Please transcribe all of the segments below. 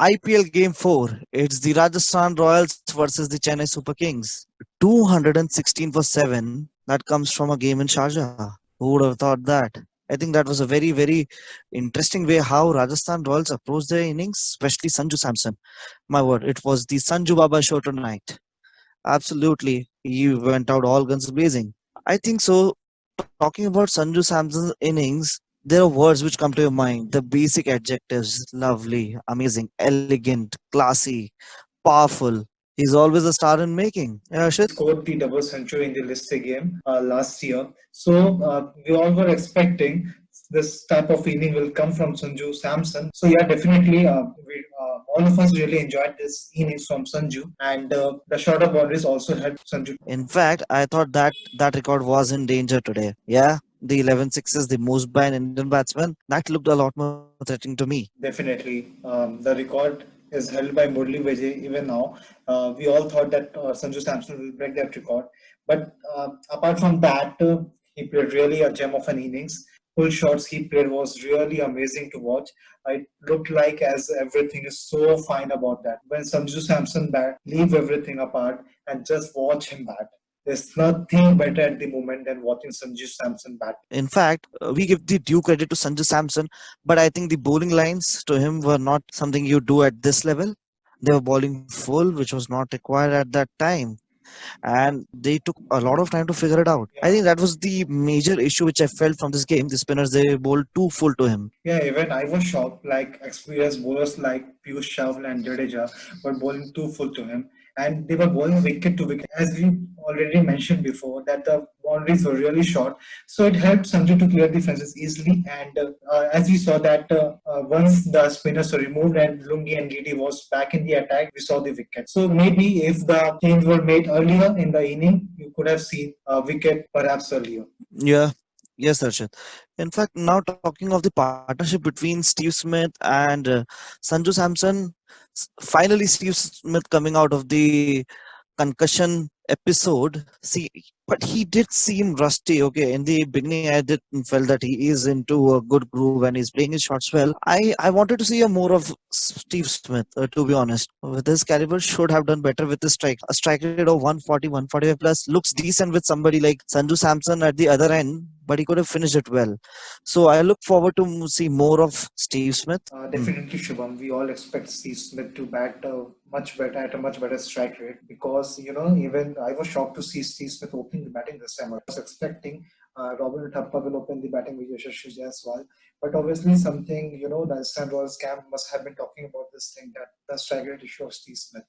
IPL Game 4. It's the Rajasthan Royals versus the Chennai Super Kings. 216 for 7. That comes from a game in Sharjah. Who would have thought that? I think that was a very, very interesting way how Rajasthan Royals approached their innings, especially Sanju Samson. My word, it was the Sanju Baba show tonight. Absolutely. He went out all guns blazing. I think so. Talking about Sanju Samson's innings, there are words which come to your mind. The basic adjectives lovely, amazing, elegant, classy, powerful. He's always a star in making. Yeah, He Ashit? scored the double century in the Liste game last year. So we all were expecting this type of inning will come from Sanju Samson. So yeah, definitely, all of us really enjoyed this innings from Sanju, and the shorter boundaries also helped Sanju. In fact, I thought that record was in danger today. Yeah, the 11 sixes, the most by an Indian batsman, that looked a lot more threatening to me. Definitely. The record is held by Murli Vijay even now. We all thought that Sanju Samson will break that record. But apart from that, he played really a gem of an innings. Full shots he played was really amazing to watch. It looked like as everything is so fine about that. When Sanju Samson bat, leave everything apart and just watch him bat. There's nothing better at the moment than watching Sanju Samson bat. In fact, we give the due credit to Sanju Samson, but I think the bowling lines to him were not something you do at this level. They were bowling full, which was not required at that time. And they took a lot of time to figure it out. I Yeah. think that was the major issue which I felt from this game. The spinners, they bowled too full to him. Yeah, even I was shocked. Like experienced bowlers like Piyush Chawla and Jadeja were bowling too full to him, and they were bowling wicket to wicket. As we already mentioned before, that the boundaries were really short, so it helped Sanju to clear the fences easily. And as we saw that once the spinners were removed and Lungi and Gidi was back in the attack, we saw the wicket. So maybe if the change were made earlier in the inning, you could have seen a wicket perhaps earlier. Yeah. Yes, Darshit. In fact, now talking of the partnership between Steve Smith and Sanju Samson, finally Steve Smith coming out of the concussion episode. See, but he did seem rusty. Okay, in the beginning, I did felt that he is into a good groove and he's playing his shots well. I wanted to see a more of Steve Smith. To be honest, with his caliber, should have done better with his strike. A strike rate of 140, 145 plus looks decent with somebody like Sanju Samson at the other end. But he could have finished it well. So I look forward to see more of Steve Smith. Definitely, Shubham. We all expect Steve Smith to bat much better at a much better strike rate because even I was shocked to see Steve Smith opening the batting this time. I was expecting Robin Thappa will open the batting with Yashasvi Jaiswal, but obviously something Rajasthan Royals camp must have been talking about this thing that the strike rate issue of Steve Smith.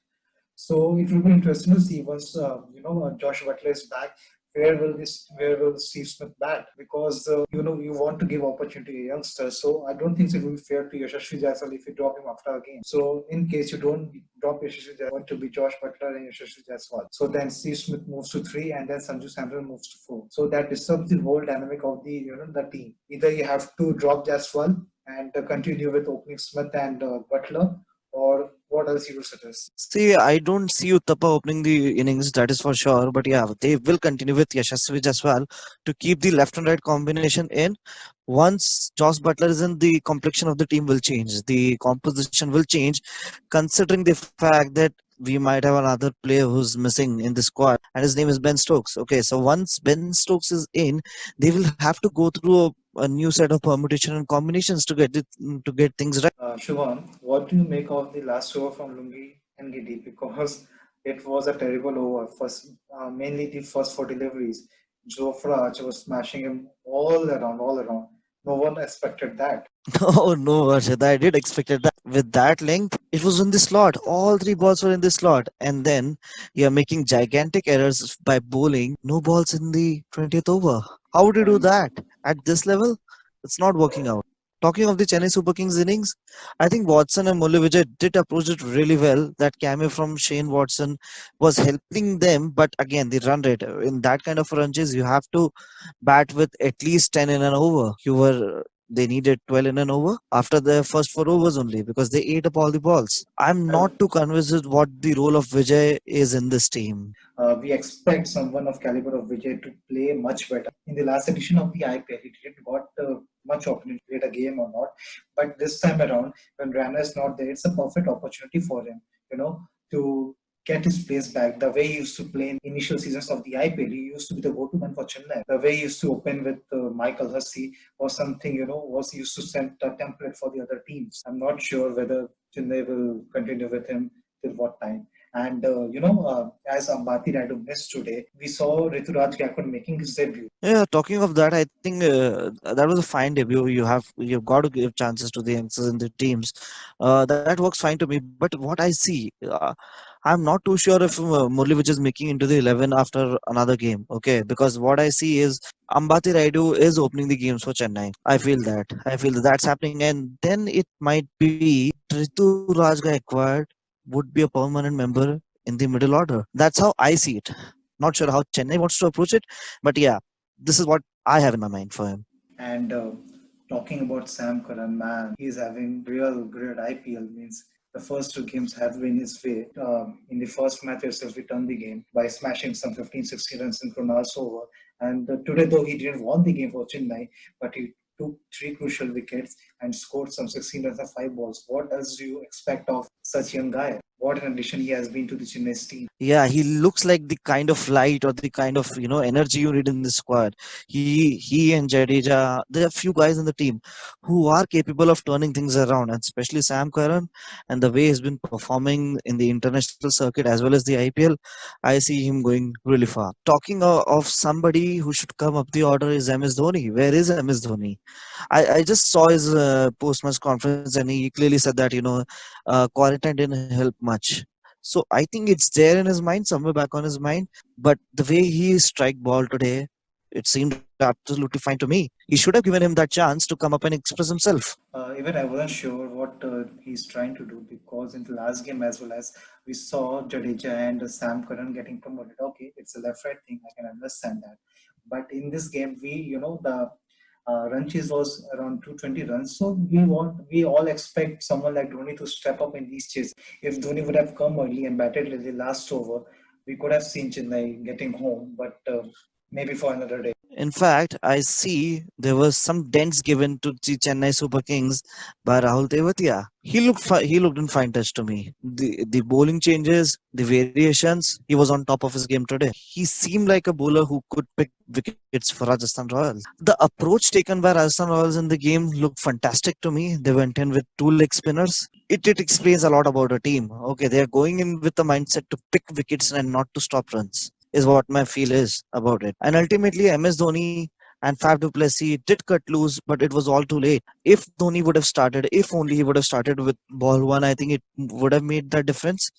So it will be interesting to see once Josh Butler is back. Where will Steve Smith bat? Because you want to give opportunity to a youngster. So I don't think it will be fair to Yashasvi Jaiswal if you drop him after a game. So in case you don't drop Yashasvi Jaiswal, to be Josh Butler and Yashasvi Jaiswal. So then Steve Smith moves to 3, and then Sanju Samson moves to 4. So that disturbs the whole dynamic of the team. Either you have to drop Jaiswal and continue with opening Smith and Butler, or what else you will suggest? See, I don't see Uttapa opening the innings, that is for sure. But yeah, they will continue with Yashasvi as well to keep the left and right combination in. Once Josh Butler is in, the complexion of the team will change. The composition will change, considering the fact that we might have another player who's missing in the squad, and his name is Ben Stokes. Okay, so once Ben Stokes is in, they will have to go through a new set of permutation and combinations to get things right. Shubham, what do you make of the last over from Lungi and Giddy? Because it was a terrible over. First, mainly the first 4 deliveries. Jofra was smashing him all around, all around. No one expected that. Oh no, Arshad, I did expect it that with that length, it was in the slot. All three balls were in the slot, and then you're making gigantic errors by bowling no balls in the 20th over. How would you do that at this level? It's not working out. Talking of the Chennai Super Kings innings, I think Watson and Mulli Vijay did approach it really well. That cameo from Shane Watson was helping them, but again, the run rate in that kind of run chase, you have to bat with at least 10 in an over. You were They needed 12 in an over after their first 4 overs only because they ate up all the balls. I'm Uh, not too convinced with what the role of Vijay is in this team. we expect someone of caliber of Vijay to play much better. In the last edition of the IPL, he didn't got much opportunity to play a game or not. But this time around, when Rana is not there, it's a perfect opportunity for him, to get his place back. The way he used to play in initial seasons of the IPL, he used to be the go-to man for Chennai. The way he used to open with Michael Hussey was something, was used to set a template for the other teams. I'm not sure whether Chennai will continue with him till what time. And as Ambati Raidu missed today, we saw Rituraj Gaikwad making his debut. Yeah, talking of that, I think that was a fine debut. You've got to give chances to the youngsters in the teams. That works fine to me. But what I see, I'm not too sure if Murli Vijay is making into the 11 after another game. Okay, because what I see is Ambati Raidu is opening the games for Chennai. I feel that. I feel that that's happening, and then it might be Ritu Raj Gaikwad would be a permanent member in the middle order. That's how I see it. Not sure how Chennai wants to approach it, but yeah, this is what I have in my mind for him. And talking about Sam Curran, man, he's having real great IPL. Means the first two games have been his way. In the first match itself, we turned the game by smashing some 15, 16 runs in Krunal's over. And today, though he didn't won the game for Chennai, but he took three crucial wickets and scored some 16 runs and five balls. What else do you expect of such young guy? What an addition he has been to the Chennai team. Yeah, he looks like the kind of light or the kind of energy you need in the squad. He and Jadeja, there are a few guys in the team who are capable of turning things around, and especially Sam Curran and the way he's been performing in the international circuit as well as the IPL. I see him going really far. Talking of somebody who should come up the order is MS Dhoni. Where is MS Dhoni? I just saw his post-match conference and he clearly said that quarantine didn't help much. So I think it's there in his mind, somewhere back on his mind. But the way he strike ball today, it seemed absolutely fine to me. He should have given him that chance to come up and express himself. Even I wasn't sure what he's trying to do because in the last game as well as we saw Jadeja and Sam Curran getting promoted. Okay, it's a left-right thing. I can understand that. But in this game, the run chase was around 220 runs. So we all expect someone like Dhoni to step up in these chases. If Dhoni would have come early and batted in the last over, we could have seen Chennai getting home. But maybe for another day. In fact, I see there was some dents given to the Chennai Super Kings by Rahul Tewatia. He looked in fine touch to me. The bowling changes, the variations, he was on top of his game today. He seemed like a bowler who could pick wickets for Rajasthan Royals. The approach taken by Rajasthan Royals in the game looked fantastic to me. They went in with two leg spinners. It explains a lot about a team. Okay, they are going in with the mindset to pick wickets and not to stop runs is what my feel is about it. And ultimately, MS Dhoni and Faf du Plessis did cut loose, but it was all too late. If Dhoni would have started, if only he would have started with ball one, I think it would have made that difference.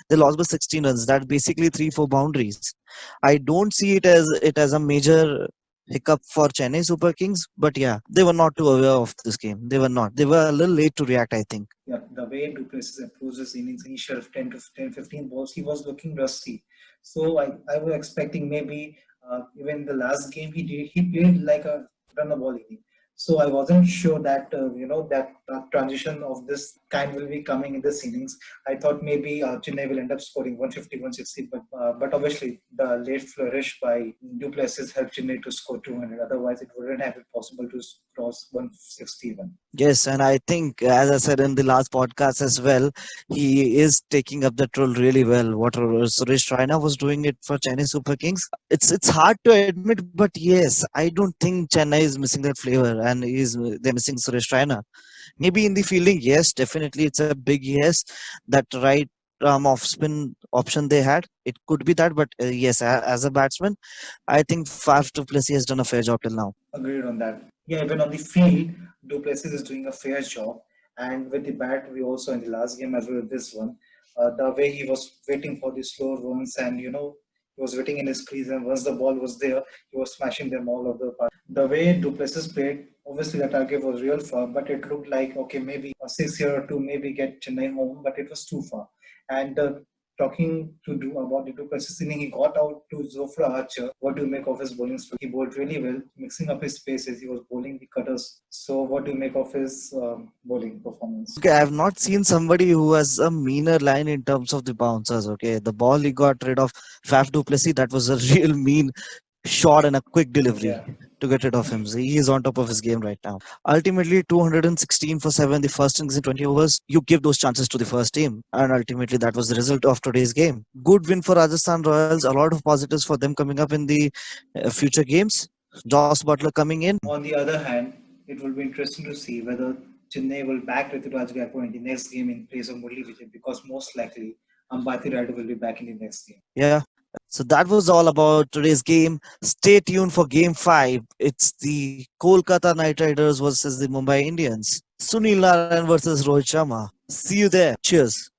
They lost by 16 runs. That's basically 3-4 boundaries. I don't see it as a major hiccup for Chennai Super Kings, but yeah, they were not too aware of this game. They were not. They were a little late to react, I think. Yeah, the way Duplessis approached his innings initial 10 to 10, 15 balls, he was looking rusty. So I was expecting maybe even the last game he played like a run the ball inning. So I wasn't sure that that transition of this kind will be coming in this innings. I thought maybe Chennai will end up scoring 150, 160, but obviously the late flourish by Duplessis helped Chennai to score 200. Otherwise, it wouldn't have been possible to cross 160 even. Yes, and I think, as I said in the last podcast as well, he is taking up that role really well. What Suresh Raina was doing it for Chennai Super Kings. It's hard to admit, but yes, I don't think Chennai is missing that flavor, and they're missing Suresh Raina. Maybe in the fielding, yes, definitely, it's a big yes. That right arm off spin option they had, it could be that, but yes, as a batsman, I think Faf du Plessis has done a fair job till now. Agreed on that. Yeah, even on the field, Duplessis is doing a fair job. And with the bat, we also in the last game as well as this one, the way he was waiting for the slow runs and he was waiting in his crease and once the ball was there, he was smashing them all over the park. The way Duplessis played, obviously the target was real far, but it looked like okay maybe a six here or two maybe get Chennai home, but it was too far. And Talking to do about the Duplessis inning, he got out to Zofra Archer. What do you make of his bowling stroke? He bowled really well, mixing up his paces. He was bowling the cutters. So, what do you make of his bowling performance? Okay, I have not seen somebody who has a meaner line in terms of the bouncers. Okay, the ball he got rid of Faf du Plessis, that was a real mean shot and a quick Yeah. delivery to get rid of him. So he is on top of his game right now. Ultimately, 216 for 7, the first innings in 20 overs. You give those chances to the first team, and ultimately that was the result of today's game. Good win for Rajasthan Royals. A lot of positives for them coming up in the future games. Joss Butler coming in. On the other hand, it will be interesting to see whether Chennai will back Rituraj Gaikwad in the next game in place of Murli Vijay, because most likely Ambati Raidu will be back in the next game. Yeah. So that was all about today's game. Stay tuned for game 5. It's the Kolkata Knight Riders versus the Mumbai Indians. Sunil Narayan versus Rohit Sharma. See you there. Cheers.